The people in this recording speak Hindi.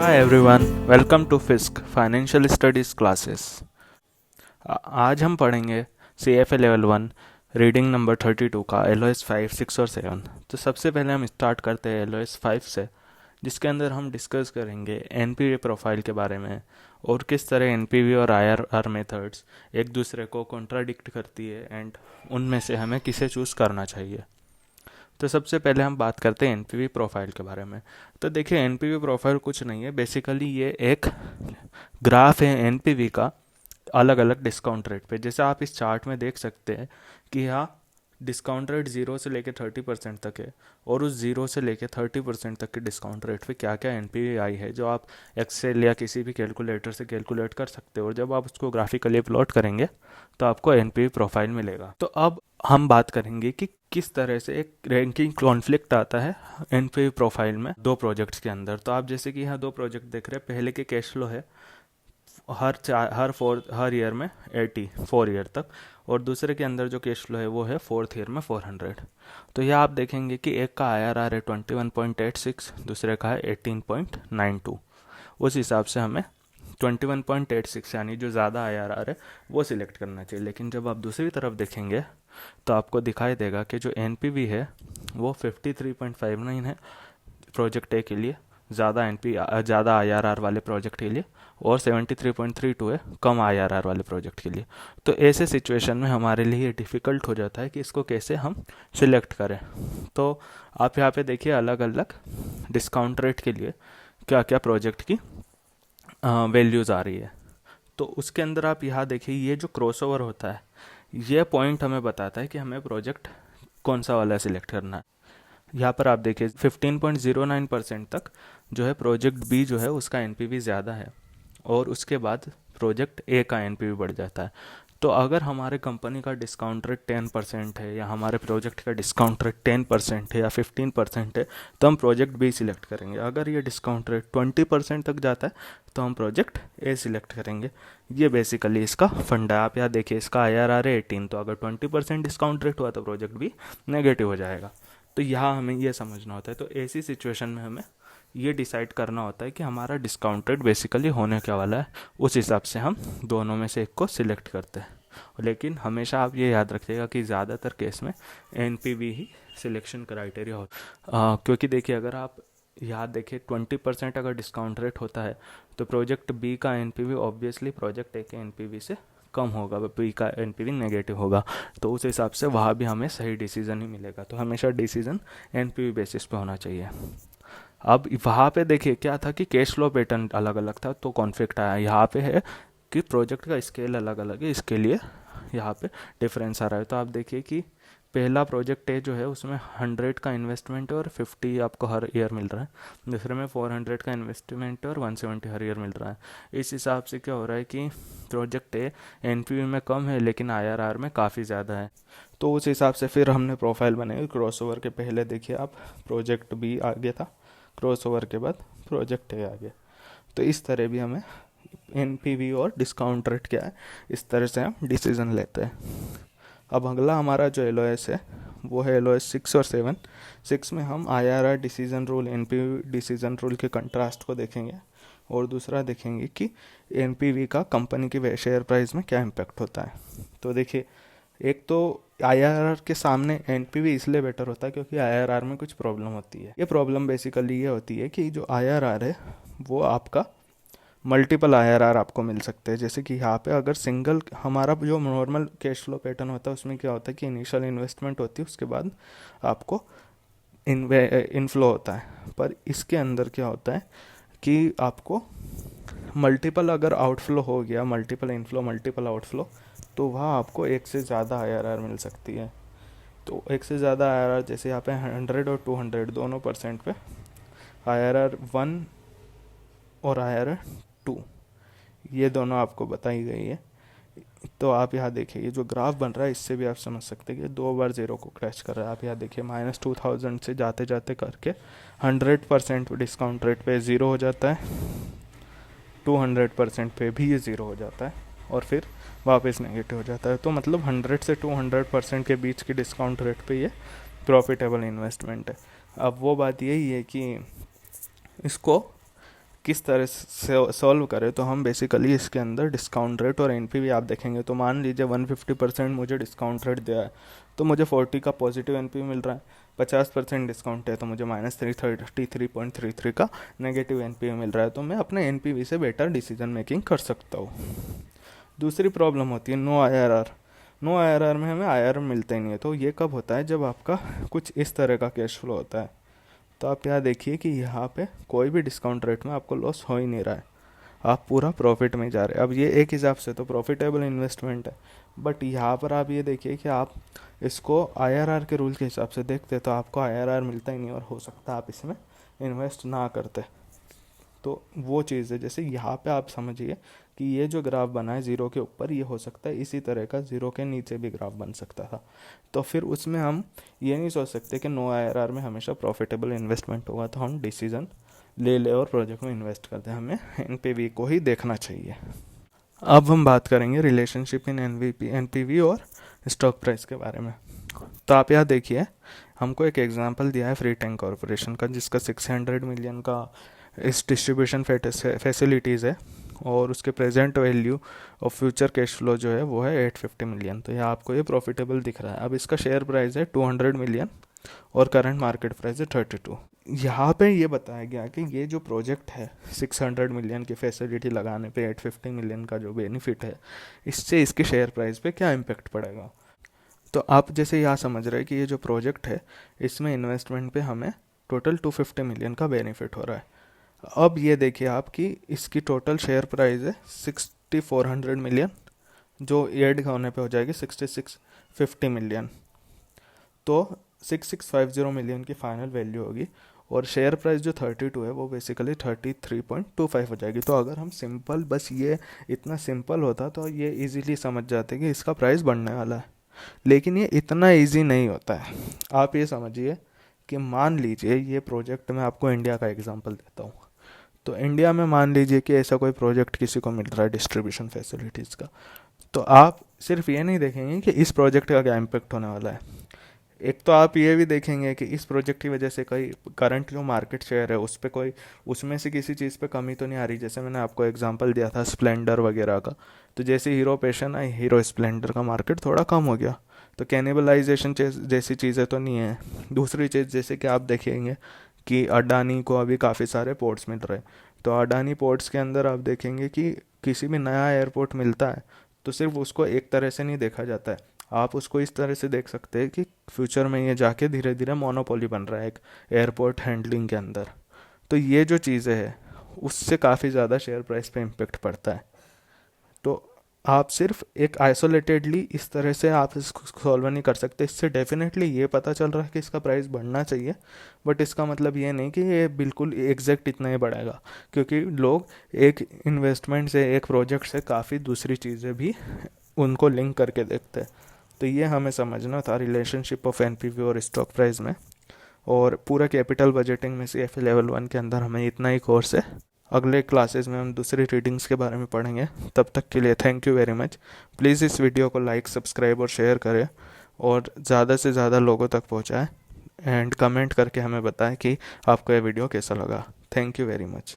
Hi everyone, welcome to Fisk Financial Studies classes. आज हम पढ़ेंगे C F A level 1 reading number 32 का एल ओ एस 5, 6 और 7। तो सबसे पहले हम स्टार्ट करते हैं एल ओ एस 5 से, जिसके अंदर हम डिस्कस करेंगे एन पी वी प्रोफाइल के बारे में और किस तरह एन पी वी और आई आर आर मेथड्स एक दूसरे को कॉन्ट्राडिक्ट करती है एंड उनमें से हमें किसे चूज़ करना चाहिए। तो सबसे पहले हम बात करते हैं एनपीवी प्रोफाइल के बारे में। तो देखिए, एनपीवी प्रोफाइल कुछ नहीं है, बेसिकली ये एक ग्राफ है एनपीवी का अलग अलग डिस्काउंट रेट पे। जैसे आप इस चार्ट में देख सकते हैं कि यहाँ डिस्काउंट रेट 0 से लेकर 30% तक है, और उस 0 से लेकर 30% तक के डिस्काउंट रेट पे क्या क्या एनपीवी आई है जो आप एक्सेल या किसी भी कैलकुलेटर से कैलकुलेट कर सकते हो। और जब आप उसको ग्राफिकली प्लॉट करेंगे तो आपको एनपीवी प्रोफाइल मिलेगा। तो अब हम बात करेंगे कि किस तरह से एक रैंकिंग कॉन्फ्लिक्ट आता है एनपीवी प्रोफाइल में दो प्रोजेक्ट्स के अंदर। तो आप जैसे कि यहाँ दो प्रोजेक्ट देख रहे हैं, पहले के कैश फ्लो है हर ईयर में 80 4 ईयर तक, और दूसरे के अंदर जो कैश फ्लो है वो है फोर्थ ईयर में 400। तो यह आप देखेंगे कि एक का आई आर आर है 21.86, दूसरे का है 18.92। उस हिसाब से हमें 21.86 यानी जो ज़्यादा आई आर आर है वो सिलेक्ट करना चाहिए। लेकिन जब आप दूसरी तरफ देखेंगे तो आपको दिखाई देगा कि जो एन पी वी है वो 53.59 है प्रोजेक्ट ए के लिए, ज़्यादा आई आर आर वाले प्रोजेक्ट के लिए, और 73.32 है कम आई आर आर वाले प्रोजेक्ट के लिए। तो ऐसे सिचुएशन में हमारे लिए डिफ़िकल्ट हो जाता है कि इसको कैसे हम सिलेक्ट करें। तो आप यहाँ पे देखिए अलग अलग डिस्काउंट रेट के लिए क्या क्या प्रोजेक्ट की वैल्यूज़ आ रही है। तो उसके अंदर आप यहाँ देखिए, ये जो क्रॉसओवर होता है ये पॉइंट हमें बताता है कि हमें प्रोजेक्ट कौन सा वाला सिलेक्ट करना है। यहाँ पर आप देखिए 15.09% तक जो है प्रोजेक्ट बी जो है उसका एनपीवी ज़्यादा है, और उसके बाद प्रोजेक्ट ए का एनपीवी बढ़ जाता है। तो अगर हमारे कंपनी का डिस्काउंट रेट 10% है, या हमारे प्रोजेक्ट का डिस्काउंट रेट 10% है या 15% है, तो हम प्रोजेक्ट बी सिलेक्ट करेंगे। अगर ये डिस्काउंट रेट 20% तक जाता है तो हम प्रोजेक्ट ए सिलेक्ट करेंगे। ये बेसिकली इसका फंडा है। आप यहाँ देखिए, इसका आई आर आर है 18, तो अगर 20% डिस्काउंट रेट हुआ तो प्रोजेक्ट बी नेगेटिव हो जाएगा। तो यहाँ हमें ये समझना होता है। तो ऐसी सिचुएशन में हमें ये डिसाइड करना होता है कि हमारा डिस्काउंट रेट बेसिकली होने क्या वाला है, उस हिसाब से हम दोनों में से एक को सिलेक्ट करते हैं। लेकिन हमेशा आप ये याद रखिएगा कि ज़्यादातर केस में एनपीवी ही सिलेक्शन क्राइटेरिया हो, क्योंकि देखिए अगर आप याद देखिए 20% अगर डिस्काउंट रेट होता है तो प्रोजेक्ट बी का एनपीवी ऑब्वियसली प्रोजेक्ट ए के एनपीवी से कम होगा, बी का एनपीवी नेगेटिव होगा। तो उस हिसाब से वहाँ भी हमें सही डिसीजन ही मिलेगा। तो हमेशा डिसीजन एनपीवी बेसिस पे होना चाहिए। अब वहाँ पे देखिए क्या था कि कैश फ्लो पैटर्न अलग अलग था, तो कॉन्फ्लिक्ट आया। यहाँ पे है कि प्रोजेक्ट का स्केल अलग अलग है, इसके लिए यहाँ पे डिफरेंस आ रहा है। तो आप देखिए कि पहला प्रोजेक्ट ए जो है उसमें 100 का इन्वेस्टमेंट है और 50 आपको हर ईयर मिल रहा है। दूसरे में 400 का इन्वेस्टमेंट है और 170 हर ईयर मिल रहा है। इस हिसाब से क्या हो रहा है कि प्रोजेक्ट ए एनपीवी में कम है लेकिन आईआरआर में काफ़ी ज़्यादा है। तो उस हिसाब से फिर हमने प्रोफाइल बनाई। क्रॉसओवर के पहले देखिए आप प्रोजेक्ट बी आगे था, क्रॉसओवर के बाद प्रोजेक्ट ए आ गया। तो इस तरह भी हमें एनपीवी और डिस्काउंट रेट क्या है इस तरह से हम डिसीजन लेते हैं। अब अगला हमारा जो एलओएस है वो है एलओएस 6 और 7। 6 में हम IRR decision rule NPV decision rule के कंट्रास्ट को देखेंगे, और दूसरा देखेंगे कि एनपीवी का कंपनी की शेयर प्राइस में क्या इम्पैक्ट होता है। तो देखिए, एक तो आईआरआर के सामने एनपीवी इसलिए बेटर होता है क्योंकि आईआरआर में कुछ प्रॉब्लम होती है। ये प्रॉब्लम बेसिकली ये होती है कि जो आईआरआर है वो आपका मल्टीपल आईआरआर आपको मिल सकते हैं। जैसे कि यहाँ पे अगर सिंगल हमारा जो नॉर्मल कैश फ्लो पैटर्न होता है उसमें क्या होता है कि इनिशियल इन्वेस्टमेंट होती है, उसके बाद आपको इनफ्लो होता है। पर इसके अंदर क्या होता है कि आपको मल्टीपल अगर आउटफ्लो हो गया, मल्टीपल इनफ्लो मल्टीपल आउटफ्लो, तो वहाँ आपको एक से ज़्यादा आईआरआर मिल सकती है। तो एक से ज़्यादा आईआरआर जैसे यहाँ पे 100 और 200 दोनों परसेंट पे आईआरआर 1 और आईआरआर 2 ये दोनों आपको बताई गई है। तो आप यहाँ देखिए, ये जो ग्राफ बन रहा है इससे भी आप समझ सकते हैं कि 2 बार ज़ीरो को क्रैश कर रहा है। आप यहाँ देखिए -2000 से जाते जाते करके 100% डिस्काउंट रेट पे ज़ीरो हो जाता है, 200% पे भी ये ज़ीरो हो जाता है, और फिर वापस नेगेटिव हो जाता है। तो मतलब 100 से 200% के बीच की डिस्काउंट रेट पे ये प्रॉफिटेबल इन्वेस्टमेंट है। अब वो बात यही है कि इसको किस तरह से सॉल्व करें, तो हम बेसिकली इसके अंदर डिस्काउंट रेट और एनपीवी आप देखेंगे। तो मान लीजिए 150% मुझे डिस्काउंट रेट दिया है, तो मुझे 40 का पॉजिटिव एनपीवी मिल रहा है। 50% डिस्काउंट है तो मुझे -333.33 का नेगेटिव एनपीवी मिल रहा है। तो मैं अपने एनपीवी से बेटर डिसीजन मेकिंग कर सकता हूँ। दूसरी प्रॉब्लम होती है नो आईआरआर। नो आईआरआर में हमें आईआरआर मिलता ही नहीं है। तो ये कब होता है, जब आपका कुछ इस तरह का कैश फ्लो होता है। तो आप यहाँ देखिए कि यहाँ पे कोई भी डिस्काउंट रेट में आपको लॉस हो ही नहीं रहा है, आप पूरा प्रॉफिट में जा रहे हैं। अब ये एक हिसाब से तो प्रॉफिटेबल इन्वेस्टमेंट है, बट यहाँ पर आप ये देखिए कि आप इसको आईआरआर के रूल के हिसाब से देखते तो आपको आईआरआर मिलता ही नहीं, और हो सकता है आप इसमें इन्वेस्ट ना करते। तो वो चीज़ है, जैसे यहाँ पे आप समझिए कि ये जो ग्राफ बना है ज़ीरो के ऊपर, ये हो सकता है इसी तरह का ज़ीरो के नीचे भी ग्राफ बन सकता था। तो फिर उसमें हम ये नहीं सोच सकते कि नो आईआरआर में हमेशा प्रॉफिटेबल इन्वेस्टमेंट होगा, तो हम डिसीजन ले ले और प्रोजेक्ट में इन्वेस्ट कर दें। हमें एनपीवी को ही देखना चाहिए। अब हम बात करेंगे रिलेशनशिप इन एनपीवी और स्टॉक प्राइस के बारे में। तो आप यहाँ देखिए, हमको एक एग्जांपल दिया है फ्री टैंक कॉरपोरेशन का, जिसका 600 मिलियन का इस डिस्ट्रीब्यूशन फैसिलिटीज़ है, और उसके प्रेजेंट वैल्यू और फ्यूचर कैश फ्लो जो है वो है 850 मिलियन। तो यहाँ आपको ये प्रॉफिटेबल दिख रहा है। अब इसका शेयर प्राइस है 200 मिलियन और करंट मार्केट प्राइस है 32। यहाँ पे ये बताया गया कि ये जो प्रोजेक्ट है 600 मिलियन की फैसिलिटी लगाने पे 850 मिलियन का जो बेनिफिट है, इससे इसके शेयर प्राइस पे क्या इम्पेक्ट पड़ेगा। तो आप जैसे यहाँ समझ रहे हैं कि ये जो प्रोजेक्ट है इसमें इन्वेस्टमेंट पे हमें टोटल 250 मिलियन का बेनिफिट हो रहा है। अब ये देखिए आप कि इसकी टोटल शेयर प्राइस है 6400 मिलियन, जो ऐड होने पे हो जाएगी 6650 मिलियन। तो 6650 मिलियन की फाइनल वैल्यू होगी, और शेयर प्राइस जो 32 है वो बेसिकली 33.25 हो जाएगी। तो अगर हम सिंपल बस ये इतना सिंपल होता तो ये इजीली समझ जाते कि इसका प्राइस बढ़ने वाला है, लेकिन ये इतना इजी नहीं होता है। आप ये समझिए कि मान लीजिए ये प्रोजेक्ट, मैं आपको इंडिया का एग्जांपल देता हूँ। तो इंडिया में मान लीजिए कि ऐसा कोई प्रोजेक्ट किसी को मिल रहा है डिस्ट्रीब्यूशन फैसिलिटीज़ का, तो आप सिर्फ ये नहीं देखेंगे कि इस प्रोजेक्ट का क्या इम्पेक्ट होने वाला है, एक तो आप ये भी देखेंगे कि इस प्रोजेक्ट की वजह से कोई करंट जो मार्केट शेयर है उस पर कोई, उसमें से किसी चीज़ पे कमी तो नहीं आ रही। जैसे मैंने आपको एग्जांपल दिया था स्प्लेंडर वगैरह का, तो जैसे hero passion I, hero Splendor का मार्केट थोड़ा कम हो गया, तो कैनिबलाइजेशन जैसी चीज़ें तो नहीं है। दूसरी चीज़ जैसे कि आप देखेंगे कि अडानी को अभी काफ़ी सारे पोर्ट्स मिल रहे हैं, तो अडानी पोर्ट्स के अंदर आप देखेंगे कि किसी भी नया एयरपोर्ट मिलता है तो सिर्फ उसको एक तरह से नहीं देखा जाता है, आप उसको इस तरह से देख सकते हैं कि फ्यूचर में ये जाके धीरे धीरे मोनोपोली बन रहा है एक एयरपोर्ट हैंडलिंग के अंदर। तो ये जो चीज़ें हैं उससे काफ़ी ज़्यादा शेयर प्राइस पे इम्पेक्ट पड़ता है। तो आप सिर्फ एक आइसोलेटेडली इस तरह से आप इसको सॉल्व नहीं कर सकते। इससे डेफिनेटली ये पता चल रहा है कि इसका प्राइस बढ़ना चाहिए, बट इसका मतलब ये नहीं कि ये बिल्कुल एग्जैक्ट इतना ही बढ़ेगा, क्योंकि लोग एक इन्वेस्टमेंट से, एक प्रोजेक्ट से काफ़ी दूसरी चीज़ें भी उनको लिंक करके देखते हैं। तो ये हमें समझना था रिलेशनशिप ऑफ एनपीवी और स्टॉक प्राइस में। और पूरा कैपिटल बजटिंग में से लेवल 1 के अंदर हमें इतना ही कोर्स है। अगले क्लासेस में हम दूसरी रीडिंग्स के बारे में पढ़ेंगे। तब तक के लिए thank you very much. Please इस वीडियो को लाइक, सब्सक्राइब और शेयर करें, और ज़्यादा से ज़्यादा लोगों तक पहुँचाएँ, एंड कमेंट करके हमें बताएं कि आपको ये वीडियो कैसा लगा। Thank you very much.